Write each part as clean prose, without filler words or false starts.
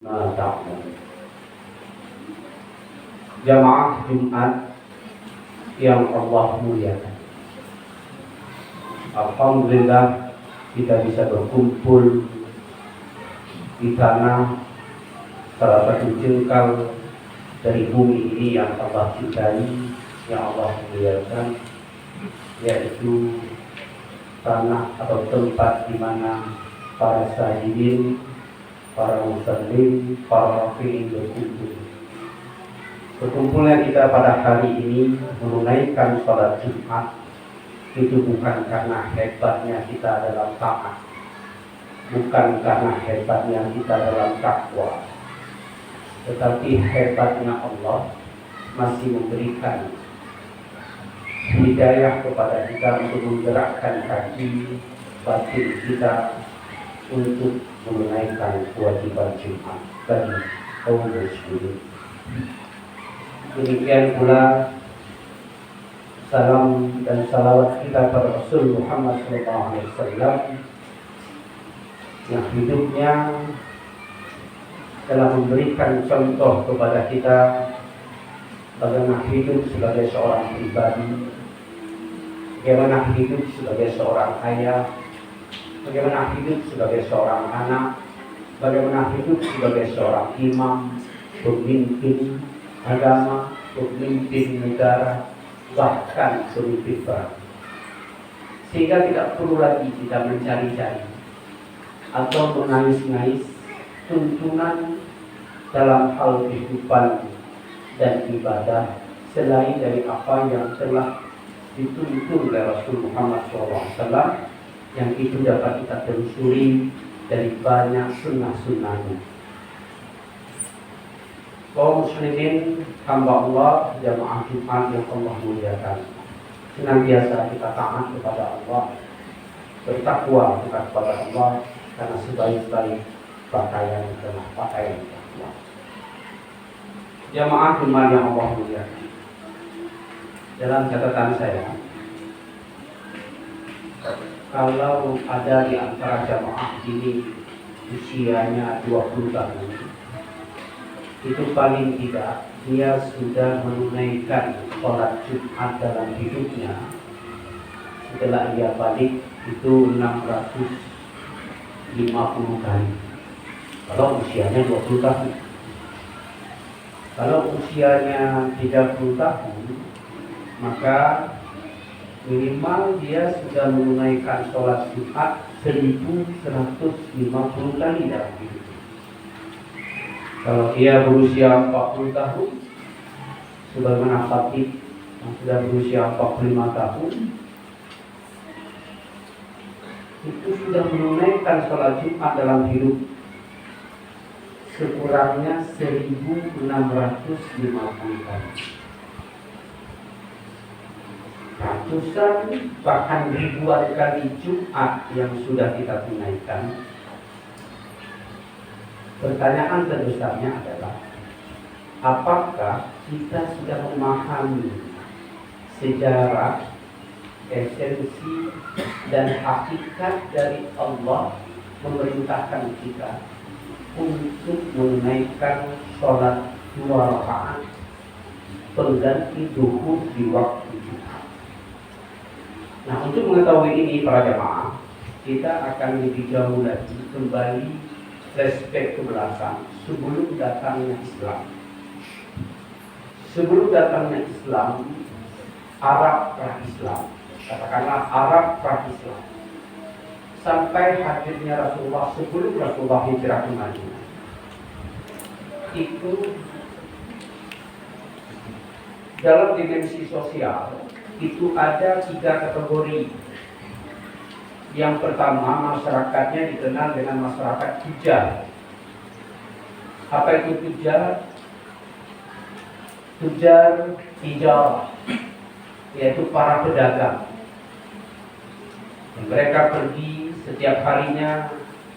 ma ta'malun. Jamaah Jumat yang Allah muliakan, alhamdulillah kita bisa berkumpul di tanah salah satu jengkal dari bumi ini yang Allah cintai, yang Allah muliakan, yaitu tanah atau tempat di mana para syahidin, para muslimin, para rafi'in berkumpul. Berkumpulnya kita pada hari ini menunaikan sholat Jumat itu bukan karena hebatnya kita dalam taat, bukan karena hebatnya kita dalam takwa, tetapi hebatnya Allah masih memberikan hidayah kepada kita untuk menggerakkan kaki batin kita untuk menunaikan kewajiban Jumat bagi kaum muslimin. Demikian pula salam dan salawat kita pada Rasul Muhammad SAW yang hidupnya telah memberikan contoh kepada kita bagaimana hidup sebagai seorang pribadi, bagaimana hidup sebagai seorang ayah, bagaimana hidup sebagai seorang anak, bagaimana hidup sebagai seorang imam, pemimpin agama, pemimpin negara, bahkan pemimpin bangsa. Sehingga tidak perlu lagi kita mencari-cari atau mengais-ngais tuntunan dalam hal kehidupan dan ibadah selain dari apa yang telah dituntun oleh Rasul Muhammad SAW, yang itu dapat kita telusuri dari banyak sunnah-sunnahnya. Kaum muslimin, hamba Allah, jamaah Jumat yang Allah muliakan, senantiasa kita taat kepada Allah, bertakwa kepada Allah, karena sebaik-baik pakaian adalah pakaian takwa. Jamaah Jumat yang Allah muliakan, dalam catatan saya, kalau ada di antara jamaah ini usianya 20 tahun, itu paling tidak dia sudah menunaikan sholat Jumat dalam hidupnya. Setelah dia balik itu 650 kali. Kalau usianya 20 tahun. Kalau usianya 30 tahun, maka minimal dia sudah menunaikan sholat Jumat 1150 kali dalam hidup. Kalau dia berusia 40 tahun, sebagaimana Khatib yang sudah berusia 45 tahun, itu sudah menunaikan sholat Jumat dalam hidup sekurangnya 1650 kali. Ratusan bahkan ribuan kali Jumat yang sudah kita tunaikan. Pertanyaan terbesarnya adalah, apakah kita sudah memahami sejarah, esensi, dan hakikat dari Allah memerintahkan kita untuk menunaikan sholat 2 rakaat pengganti zuhur di waktu Jumat. Nah, untuk mengetahui ini para jamaah, kita akan lebih jauh lagi kembali flashback ke belakang sebelum datangnya Islam. Sebelum datangnya Islam, Arab pra-Islam, katakanlah Arab pra-Islam, sampai hadirnya Rasulullah, sebelum Rasulullah hijrah ke Madinah, itu dalam dimensi sosial itu ada 3 kategori. Yang pertama, masyarakatnya dikenal dengan masyarakat tujar. Apa itu tujar? Tujar hijau, yaitu para pedagang. Mereka pergi setiap harinya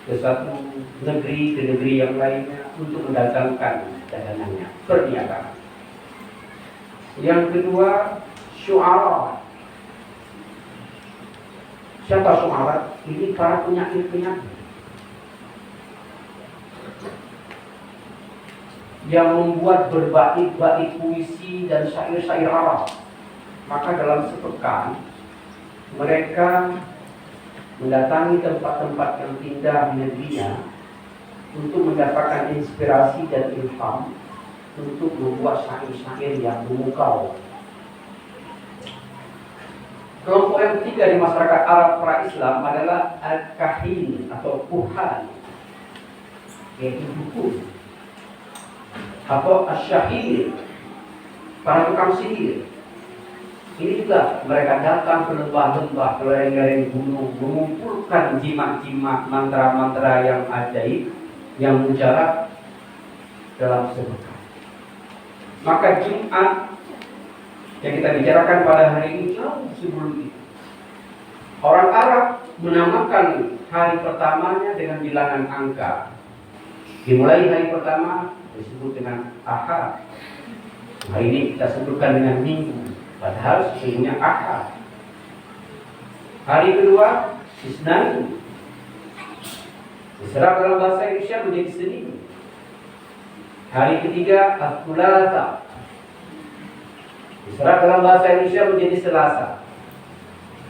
ke satu negeri, ke negeri yang lainnya untuk mendagangkan dagangannya, perniagaan. Yang kedua, syu'ara. Siapa syu'ara? Ini para penyair-penyair. yang membuat berbait-bait puisi dan syair-syair Arab. Maka dalam sepekan mereka mendatangi tempat-tempat yang indah di negerinya untuk mendapatkan inspirasi dan ilham untuk membuat syair-syair yang memukau. Kelompok yang ketiga di masyarakat Arab pra-Islam adalah al-kahin atau kuhan, yaitu dukun, atau asyahir, para tukang sihir. Ini juga mereka datang ke lembah-lembah, ke lereng-lereng gunung, mengumpulkan jimat-jimat, mantra-mantra yang ajaib yang mujarab dalam sepekan. Maka Jumat yang kita bicarakan pada hari ini jauh sebelum itu. Orang Arab menamakan hari pertamanya dengan bilangan angka. Dimulai hari pertama disebut dengan Ahad. Hari ini kita sebutkan dengan Minggu, padahal sesungguhnya Ahad. Hari kedua Isnin, diserap dalam bahasa Indonesia menjadi Senin. Hari ketiga Al-Thulatha, diserap dalam bahasa Indonesia menjadi Selasa.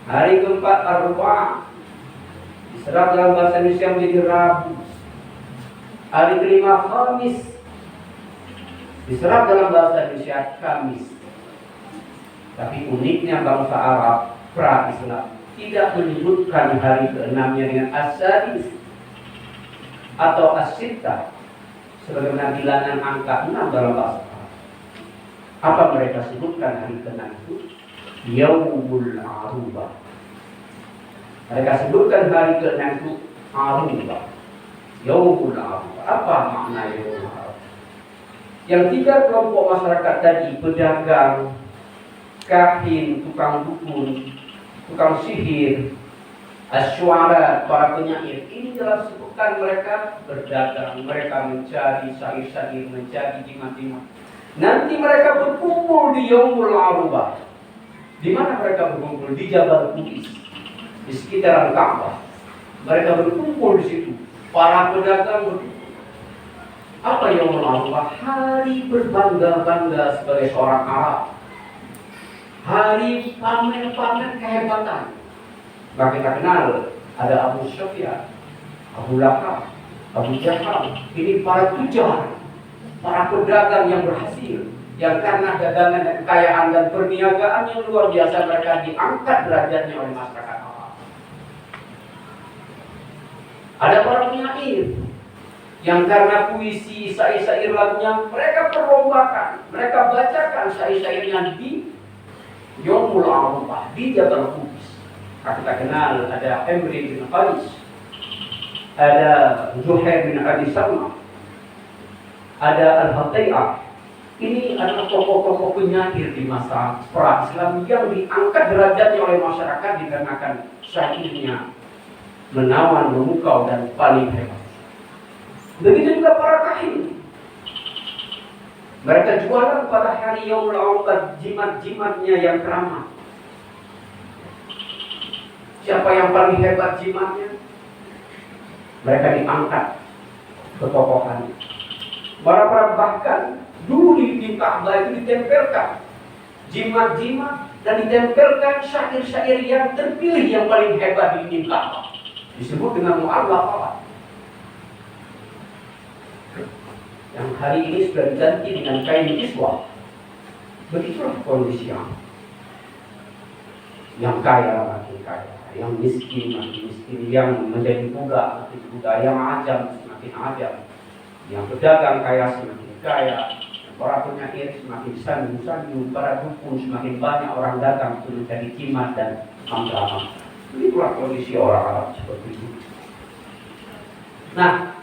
Hari keempat Ar-Ruba'ah, diserap dalam bahasa Indonesia menjadi Rabu. Hari kelima Khamis, diserap dalam bahasa Indonesia Kamis. Tapi uniknya bangsa Arab pra-Islam tidak menyebutkan hari keenamnya dengan As-Sadis atau As-Sittah sebagaimana bilangan angka 6 dalam bahasa Arab. Apa mereka sebutkan hari keenam itu? Yaumul Arubah. Mereka sebutkan hari keenam itu Arubah. Yaumul Arubah. Apa makna Yaumul Arubah? Yang tiga kelompok masyarakat tadi, pedagang, kahin, tukang dukun, tukang sihir, asyuara, para penyair, ini dalam sepekan mereka berdagang, mereka mencari syair-syair, mencari jimat-jimat. Nanti mereka berkumpul di Yaumul Arubah. Di mana mereka berkumpul? Di Jabal Qubis, di sekitaran Ka'bah. Mereka berkumpul di situ. Para pedagang berkumpul. Apa Yaumul Arubah? Hari berbangga-bangga sebagai seorang Arab. Hari pamer-pamer kehebatan. Maka kita kenal ada Abu Sufyan, Abu Lahab, Abu Jahal. Ini para tujar, para pedagang yang berhasil, yang karena dagangan dan kekayaan dan perniagaan yang luar biasa mereka diangkat derajatnya oleh masyarakat Arab. Ada para penyair yang karena puisi, syair-syair lagunya mereka perlombakan, mereka bacakan syair-syairnya di Yaumul Arubah, di Jabal Qubis. Kita kenal ada Emri bin Qais, ada Zuhair bin Abi Salma, ada Al-Hatay'ah. Ini adalah tokoh-tokoh penyair di masa pra-Islam yang diangkat derajatnya oleh masyarakat dikarenakan syairnya menawan, memukau dan paling hebat. Begitu juga para kahin. Mereka jualan pada hari Yaumul Arubah jimat-jimatnya yang keramat. Siapa yang paling hebat jimatnya? Mereka diangkat ketokohannya. Para bahkan dulu di Ka'bah itu ditempelkan jimat-jimat dan ditempelkan syair-syair yang terpilih yang paling hebat di Ka'bah. Disebut dengan mu'allaqat. Yang hari ini sudah diganti dengan kain kiswah. Begitulah kondisi yang kaya makin kaya, yang miskin makin miskin, yang menjadi budak makin budak, yang ajam semakin ajam, yang pedagang kaya semakin kaya, para penyair semakin sanjung-sanjung, para dukun semakin banyak orang datang untuk mencari jimat dan mantra-mantra. Begitulah kondisi orang Arab seperti itu. Nah,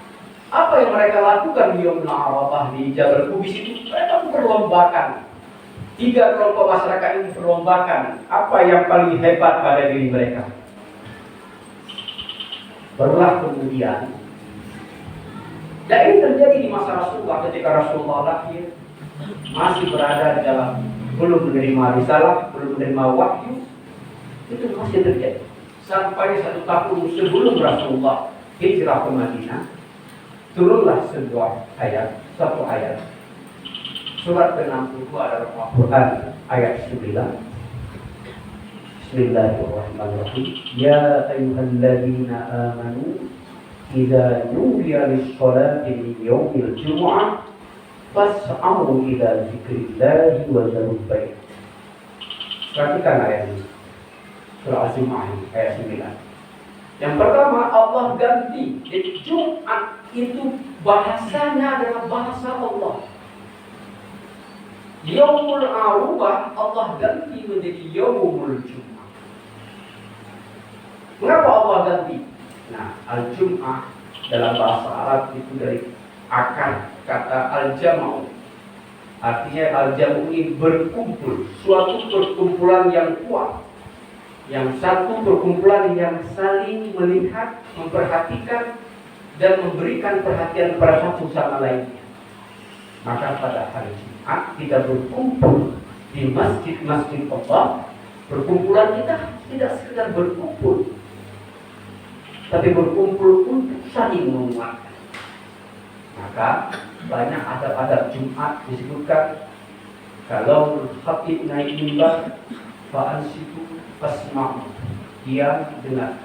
apa yang mereka lakukan di Yaumul Arubah di Jabal Qubis itu? Mereka perlombakan. Tiga kelompok masyarakat ini perlombakan apa yang paling hebat pada diri mereka. Barulah kemudian, dan ini terjadi di masa Rasulullah ketika Rasulullah lahir, masih berada di dalam, belum menerima risalah, belum menerima wahyu, itu masih terjadi. Sampai 1 tahun sebelum Rasulullah hijrah ke Madinah, turunlah sebuah ayat, satu ayat Surat ke-62 adalah Al-Quran ayat 9. Bismillahirrahmanirrahim. Ya ayyuhalladzina amanu idza nudiya lis-sholati min yaumil jumu'ah fas'au ila dzikrillahi wa dzarul bai'. Perhatikan ayat ini. Surah Al-Jumu'ah ayat 9. Yang pertama, Allah ganti. Jadi Jumat itu bahasanya adalah bahasa Allah. Yaumul Arubah Allah ganti menjadi Yaumul Jum'ah. Mengapa Allah ganti? Nah, Al-Jum'ah dalam bahasa Arab itu dari akar kata Al-Jam'u. Artinya Al-Jam'u ini berkumpul, suatu perkumpulan yang kuat. Yang satu perkumpulan yang saling melihat, memperhatikan dan memberikan perhatian pada satu sama lainnya. Maka pada hari Jumat kita berkumpul di masjid-masjid Allah. Perkumpulan kita tidak sekedar berkumpul, tapi berkumpul untuk saling menguatkan. Maka banyak adab-adab Jumat disebutkan. Kalau khatib naik mimbar, fa'ansitu fasma'u, dia dengar.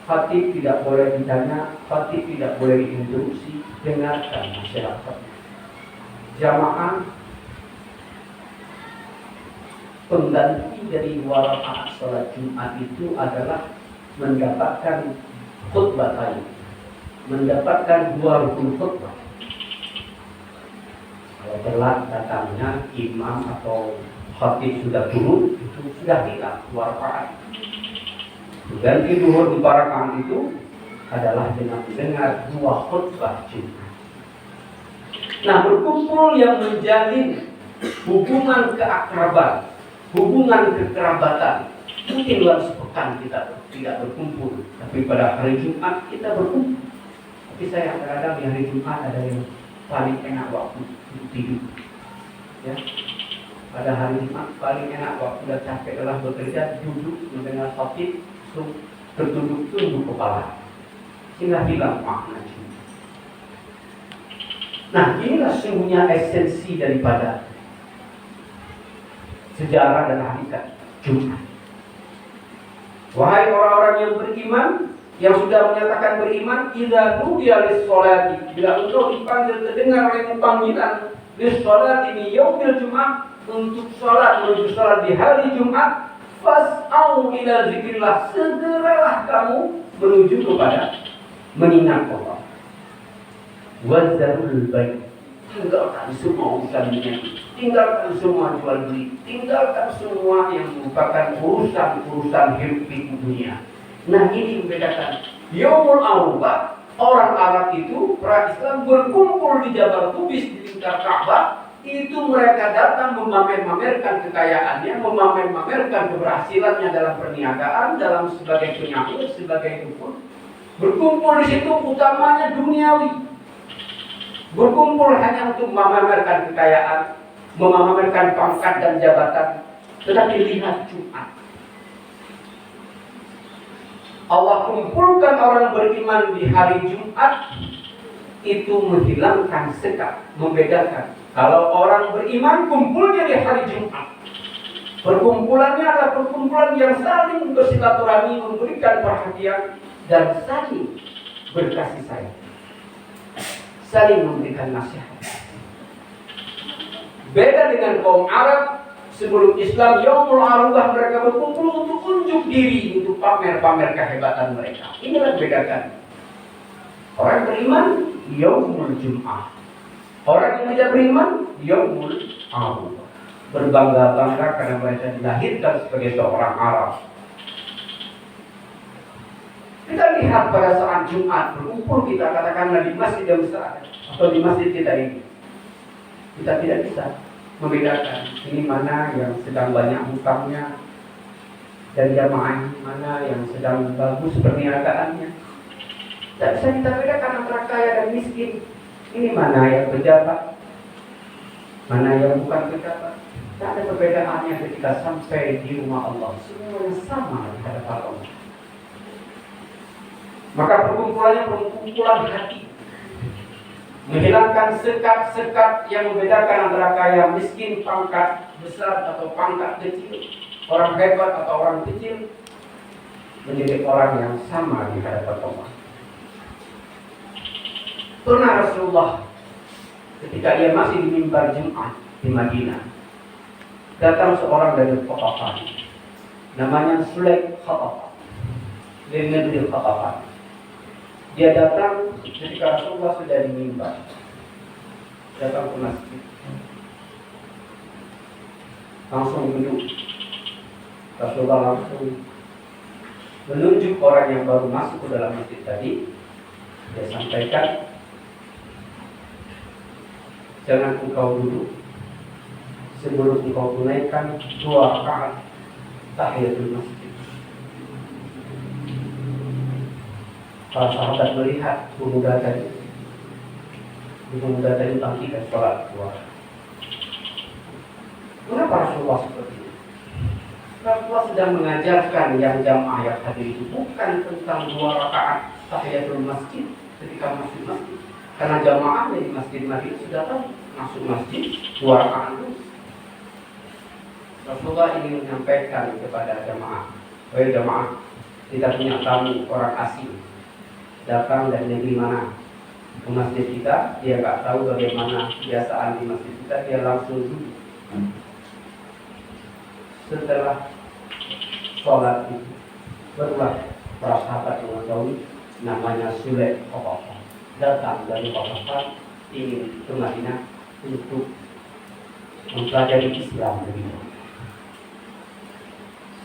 Khatib tidak boleh ditanya, khatib tidak boleh diinterupsi, dengarkan nasihat khatib. Jamaah pengganti dari 2 rakaat salat Jumat itu adalah mendapatkan khutbah tadi, mendapatkan 2 rukun khutbah. Kalau telat datangnya imam atau khatib sudah turun, itu sudah hilang 2 rakaat. Ganti duhur 4 rakaat itu adalah dengan mendengar 2 khutbah Jumat. Nah, berkumpul yang menjalin hubungan keakraban, hubungan kekerabatan. Mungkin dalam sepekan kita tidak berkumpul, tapi pada hari Jumat kita berkumpul. Tapi saya kadang-kadang di hari Jumat ada yang paling enak waktu tidur. Ya. Pada hari Jumat paling enak waktu sudah capek lelah bekerja, duduk mendengar khatib, tertunduk tunduk kepala, sehingga hilang makna Jumat. Nah, inilah sungguhnya esensi daripada sejarah dan hakikat Jumat. Wahai orang-orang yang beriman, yang sudah menyatakan beriman, idza nudiya lis-sholati, bila engkau dipanggil terdengar oleh panggilan lis-sholati min yaumil jum'ah, untuk sholat, menuju sholat di hari Jumat, fas'au ila zikrillah, segeralah kamu menuju kepada mengingat Allah. Wadzarul bai', tinggalkan semua urusan dunia, tinggalkan semua jual beli, tinggalkan semua yang merupakan urusan hidup di dunia. Nah, ini membedakan Yaumul Arubah. Orang Arab itu, orang Islam berkumpul di Jabal Qubis di lingkar Ka'bah. Itu mereka datang memamer-mamerkan kekayaannya, memamer-mamerkan keberhasilannya dalam perniagaan, dalam sebagai penyair, sebagai dukun. Berkumpul di situ utamanya duniawi. Berkumpul hanya untuk memamerkan kekayaan, memamerkan pangkat dan jabatan. Tetapi lihat Jumat, Allah kumpulkan orang beriman di hari Jumat, itu menghilangkan sekat, membedakan. Kalau orang beriman kumpulnya di hari Jumat, perkumpulannya adalah perkumpulan yang saling bersilaturahmi, memberikan perhatian dan saling berkasih sayang, saling memberikan nasihat. Beda dengan kaum Arab sebelum Islam, Yaumul Arubah mereka berkumpul untuk unjuk diri, untuk pamer-pamer kehebatan mereka. Inilah bedakan. Orang beriman, Yaumul Jum'ah. Orang yang tidak beriman, Yaumul Arubah. Berbangga-bangga karena mereka dilahirkan sebagai seorang Arab. Kita lihat pada saat Jumat berkumpul, kita katakanlah di masjid yang besar atau di masjid kita ini, kita tidak bisa membedakan ini mana yang sedang banyak hutangnya dan jamaah mana yang sedang bagus perniagaannya. Tidak bisa kita bedakan antara kaya dan miskin. Ini mana yang pejabat, mana yang bukan pejabat. Tidak ada perbedaannya ketika sampai di rumah Allah. Semuanya sama di hadapan Allah. Maka perkumpulannya perkumpulan hati. menghilangkan sekat-sekat yang membedakan antara kaya miskin, pangkat besar atau pangkat kecil, orang hebat atau orang kecil, menjadi orang yang sama di hadapan Allah. Pernah Rasulullah ketika ia masih di mimbar Jumat di Madinah, datang seorang dari Qatafan, namanya Sulaik Qatafan, dari negeri Qatafan. Dia datang ketika Rasulullah sudah di mimbar, datang ke masjid, langsung duduk. Rasulullah langsung menunjuk orang yang baru masuk ke dalam masjid tadi. Dia sampaikan, jangan engkau duduk sebelum engkau tunaikan 2 rakaat tahiyatul masjid. Para sahabat melihat pemuda tadi bangkitkan sholat 2. Kenapa Rasulullah seperti ini? Rasulullah sedang mengajarkan yang jamaah yang hadir itu bukan tentang 2 rakaat tahiyatul masjid ketika masuk masjid. Karena jamaahnya di masjid Madinah sudah tahu masuk masjid 2 rakaat itu. Rasulullah ingin menyampaikan kepada jamaah, wahai jamaah, kita punya tamu orang asing datang dari negeri mana ke masjid kita, dia nggak tahu bagaimana kebiasaan di masjid kita, dia langsung duduk. Setelah sholat itu, barulah para sahabat mengetahui namanya Sulaik Qatafan, datang dari Qatafan ingin ke Madinah untuk mempelajari Islam lebih jauh.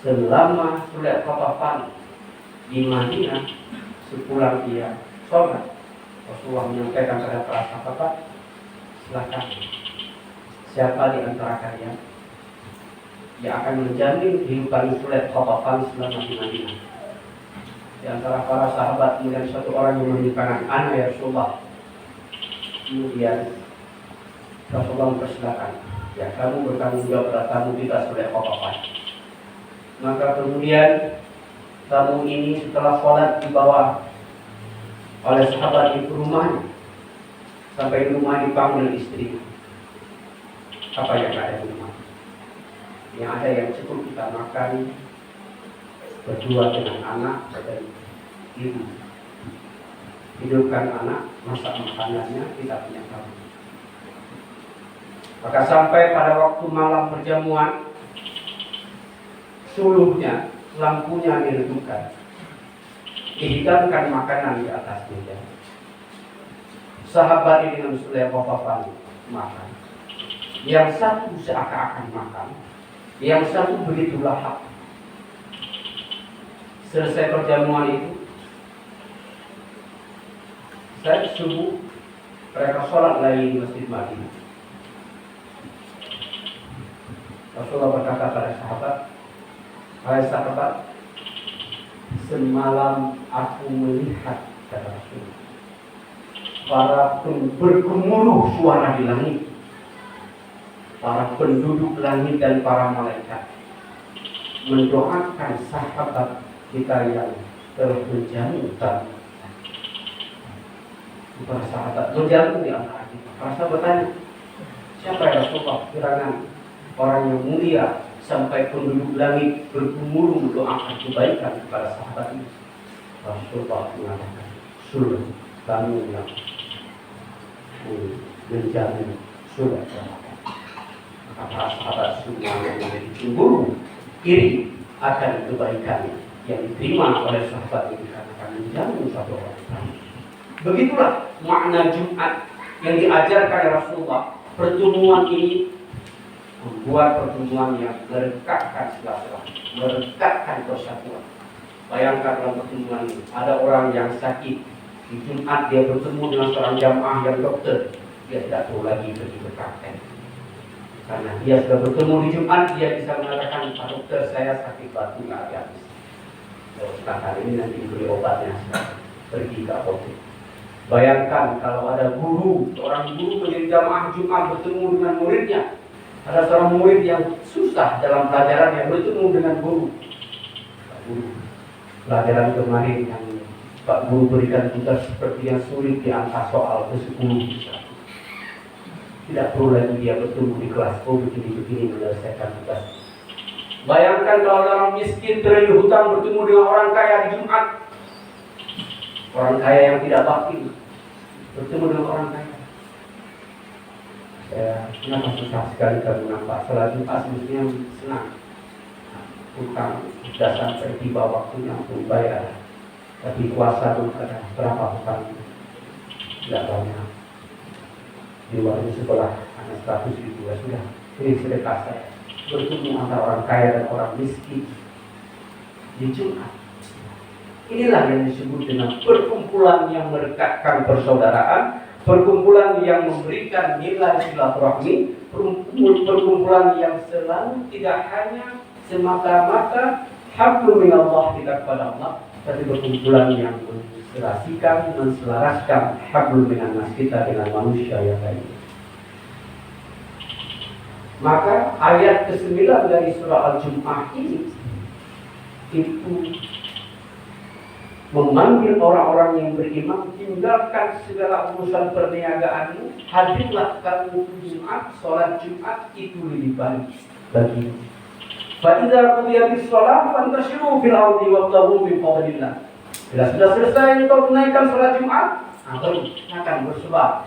Selama Sulaik Qatafan di Madinah, sepulang dia sholat, Rasulullah menyampaikan kepada para sahabat, silakan, siapa di antara kalian yang akan menjamin kehidupan Sulaik Qatafan selama di Madinah? Di antara para sahabat kemudian satu orang yang menunjukkan, ana ya Rasulullah. Kemudian Rasulullah mempersilakan, ya kamu bertanggung jawab pada tamu kita Sulaik Qatafan. Maka kemudian tamu ini setelah sholat dibawa oleh sahabat di rumahnya. Sampai di rumah dipanggil istri. Apa yang ada di rumah? Yang ada yang cukup kita makan berdua dengan anak dan ibu. Hidupkan anak, masak makanannya, kita punya tamu. Maka sampai pada waktu malam perjamuan, suluhnya, lampunya diredupkan, dihidangkan makanan di atas meja. Sahabat ini dengan Sulaik Qatafan makan. Yang satu seakan-akan makan, yang satu begitu lahap. Selesai perjamuan itu, saya subuh mereka sholat lagi di Masjid Madinah. Rasulullah berkata pada sahabat, wahai sahabat, semalam aku melihat, kata Rasulullah, para bergemuruh suara di langit, para penduduk langit dan para malaikat mendoakan sahabat kita yang telah menjamu tadi. Para sahabat menjamu di antara kita. Para sahabat tanya, siapa ya Rasulullah? Kirangan orang yang mulia sampai penduduk langit bergemuruh mendoakan kebaikan kepada sahabat ini. Rasulullah mengatakan, sudah kamu yang menjamin sudah terlalu. Maka para sahabat semuanya menjadi cemburu, iri akan kebaikan yang diterima oleh sahabat ini karena akan menjamin satu orang. Begitulah makna Jumat yang diajarkan oleh Rasulullah. Pertemuan ini membuat pertemuan yang merekatkan silaturahmi, merekatkan persatuan. Bayangkan dalam pertemuan ini ada orang yang sakit, di Jumat dia bertemu dengan seorang jamaah yang dokter, dia tidak perlu lagi pergi ke praktek. Karena dia sudah bertemu di Jumat, dia bisa mengatakan, Pak dokter saya sakit batu nggak habis. Sekarang ini nanti diberi obatnya, pergi ke apotek. Bayangkan kalau ada guru, seorang guru menjadi jamaah Jumat bertemu dengan muridnya. Ada seorang murid yang susah dalam pelajaran yang bertemu dengan guru. Pelajaran kemarin yang Pak Guru berikan tugas seperti yang sulit di angka soal ke-10 misalnya. Tidak perlu lagi dia bertemu di kelas, begini-begini menyelesaikan tugas. Bayangkan kalau orang miskin terlalu hutang bertemu dengan orang kaya di Jumat. Orang kaya yang tidak bakti bertemu dengan orang kaya. Kenapa susah sekali kami nampak salat Jumat sebenarnya senang. Hutang sudah sampai tiba waktunya untuk bayar. Tapi kuasa belum ada. Berapa hutang? Tidak banyak. Di warung sebelah hanya 100.000 ya sudah. Ini sedekah saya. Bertemu antara orang kaya dan orang miskin di Jumat. Inilah yang disebut dengan perkumpulan yang merekatkan persaudaraan, perkumpulan yang memberikan nilai silaturahmi, perkumpulan yang selalu tidak hanya semata-mata hablum minallah kita kepada Allah, tapi perkumpulan yang menselaraskan hablum minan nas kita dengan manusia yang lain. Maka ayat ke-9 dari surah Al-Jum'ah ini itu memanggil orang-orang yang beriman, tinggalkan segala urusan perniagaanmu, hadirlah kamu Jumat, sholat Jumat itu lebih baik bagi. Fa idza qudiyatis shalah fantashiru fil ardi wabtaghu min fadlillah. Bila sudah selesai engkau tunaikan sholat Jumat, baru akan bersebar.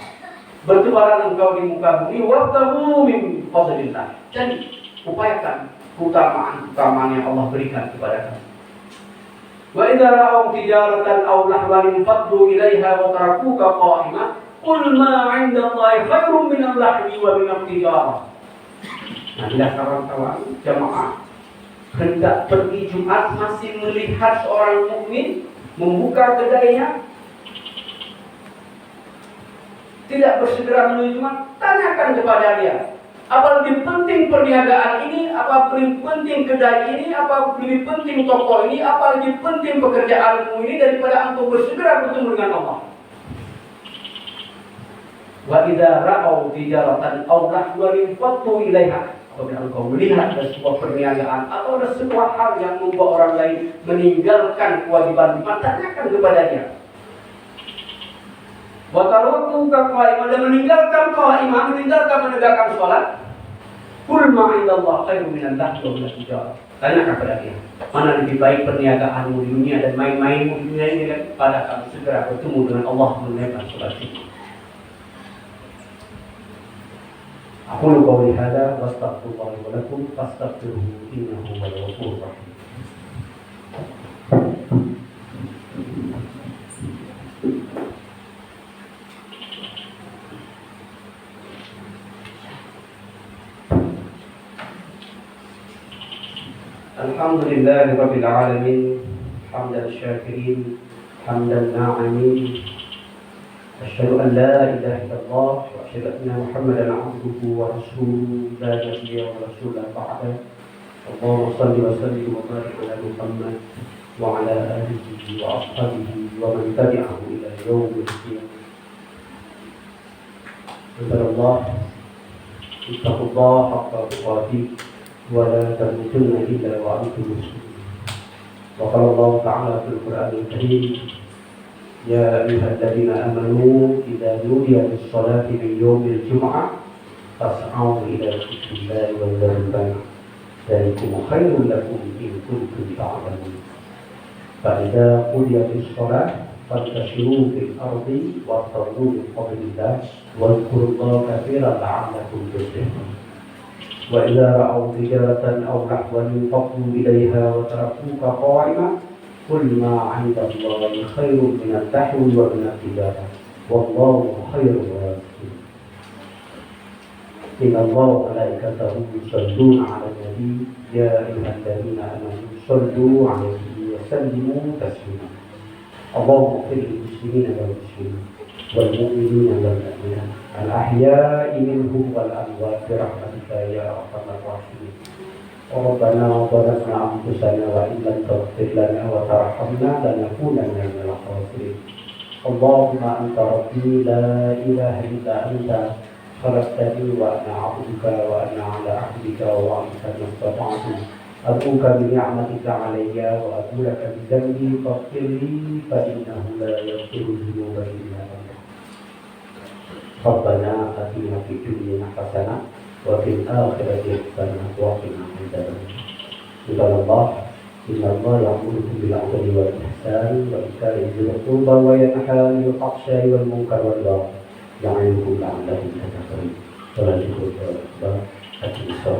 Bertebaran engkau di muka bumi, wabtaghu min fadlillah. Jadi upayakan keutamaan yang Allah berikan kepada kamu. Wa idza ra'aw tijaratan aw lahwan faddu ilaiha wa tarakuka qa'imah qul ma 'inda Allahi khairum min al-lahwi wa min at-tijarah. Nah, bila kawan-kawan jamaah hendak pergi Jumat masih melihat seorang mukmin membuka kedainya, tidak bersegera menuju Jumat, tanyakan kepada dia, apa lebih penting perniagaan ini, apa lebih penting kedai ini, apa lebih penting toko ini, apa lebih penting pekerjaanmu ini daripada engkau bersegera bertemu dengan Allah. Wa idza ra'aw tijaratan aw lahwan faddu ilaiha. Apabila engkau melihat ada sebuah perniagaan atau ada sebuah hal yang membuat orang lain meninggalkan kewajiban, tanyakan kepadanya. Wa taruku ka qaimah, dan meninggalkan qaimah, meninggalkan menegakkan sholat. Qul ma 'indallahi khairum minal lahwi wa minat tijarah. Tanyakan kepada dia, mana lebih baik perniagaanmu di dunia dan main-mainmu di dunia ini daripada kamu segera bertemu dengan Allah menunaikan sholat itu. Aqulu qawli hadza wa astaghfirullaha wa lakum fastaghfiruhu innahu huwal ghafurur rahim. Alhamdulillahi rabbil alamin, hamdan syakirin, hamdan na'imin. Asyhadu an la ilaha illallah wa asyhadu anna Muhammadan 'abduhu wa rasuluhu la nabiyya wa rasulan ba'da. Allahumma shalli wa sallim wa barik ala Muhammad wa ala alihi wa ashabihi wa man tabi'ahu ila yaumil qiyamah. Subhanallah, ittaqullaha haqqa tuqatih wa la tamutunna illa wa antum muslimun. Wa qala Allah ta'ala fil Qur'anil Karim, ya ayyuhalladzina amanu idza nudiya lis-salati min yaumil jum'ah fas'au ila dzikrillahi wa dzarul bay'. Dzalikum khairul lakum in kuntum ta'lamun. Fa idza qudiyatis shalah fantashiru fil ardi wabtaghu min fadlillah wadhkurullaha katsiran la'allakum tuflihun. Wa idza ra'aw tijaratan aw lahwan faddu ilaiha wa tarakuka qa'imah qul ma 'inda Allahi khairum min al-lahwi wa min at-tijarah wallahu khairur raziqin. Inna Allaha wa malaikatahu yusholluna 'alan nabi ya ayyuhalladzina amanu shollu 'alaihi wa sallimu taslima. Allahumma ighfir lil muslimina wal muslimat wal mu'minina wal mu'minat al-ahya'i minhum wal amwat bi rahmatika ya arhamar rahimin. Rabbana zalamna anfusana wa in lam taghfir lana wa tarhamna lanakunanna minal khasirin. Allahumma anta rabbi la ilaha illa anta khalaqtani wa ana 'abduka wa ana 'ala 'ahdika wa 'ahdika mastata'tu أبوك بنعمتك علي وأبو لك بذنبي فاغفر لي فإنه لا يغفر الذنوب إلا أنت. ربنا آتنا في الدنيا حسنة وفي الآخرة حسنة وقنا عذاب النار. عباد الله إن الله يأمركم بالعدل والإحسان وإيتاء ذي القربى وينهى عن الفحشاء والمنكر والبغي يعظكم لعلكم تذكرون. ولذكر الله أكبر.